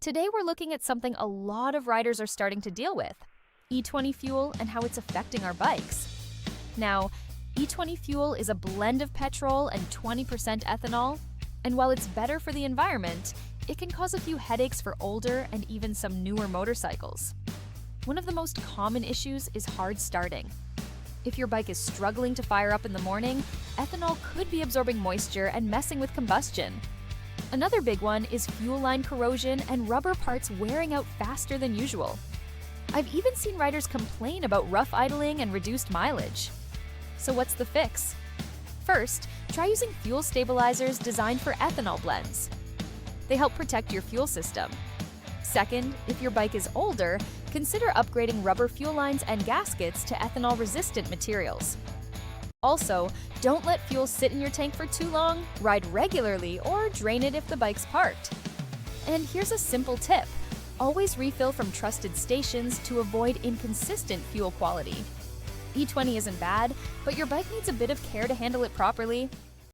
Today we're looking at something a lot of riders are starting to deal with, E20 fuel and how it's affecting our bikes. Now, E20 fuel is a blend of petrol and 20% ethanol, and while it's better for the environment, it can cause a few headaches for older and even some newer motorcycles. One of the most common issues is hard starting. If your bike is struggling to fire up in the morning, ethanol could be absorbing moisture and messing with combustion. Another big one is fuel line corrosion and rubber parts wearing out faster than usual. I've even seen riders complain about rough idling and reduced mileage. So what's the fix? First, try using fuel stabilizers designed for ethanol blends. They help protect your fuel system. Second, if your bike is older, consider upgrading rubber fuel lines and gaskets to ethanol-resistant materials. Also, don't let fuel sit in your tank for too long, ride regularly, or drain it if the bike's parked. And here's a simple tip. Always refill from trusted stations to avoid inconsistent fuel quality. E20 isn't bad, but your bike needs a bit of care to handle it properly.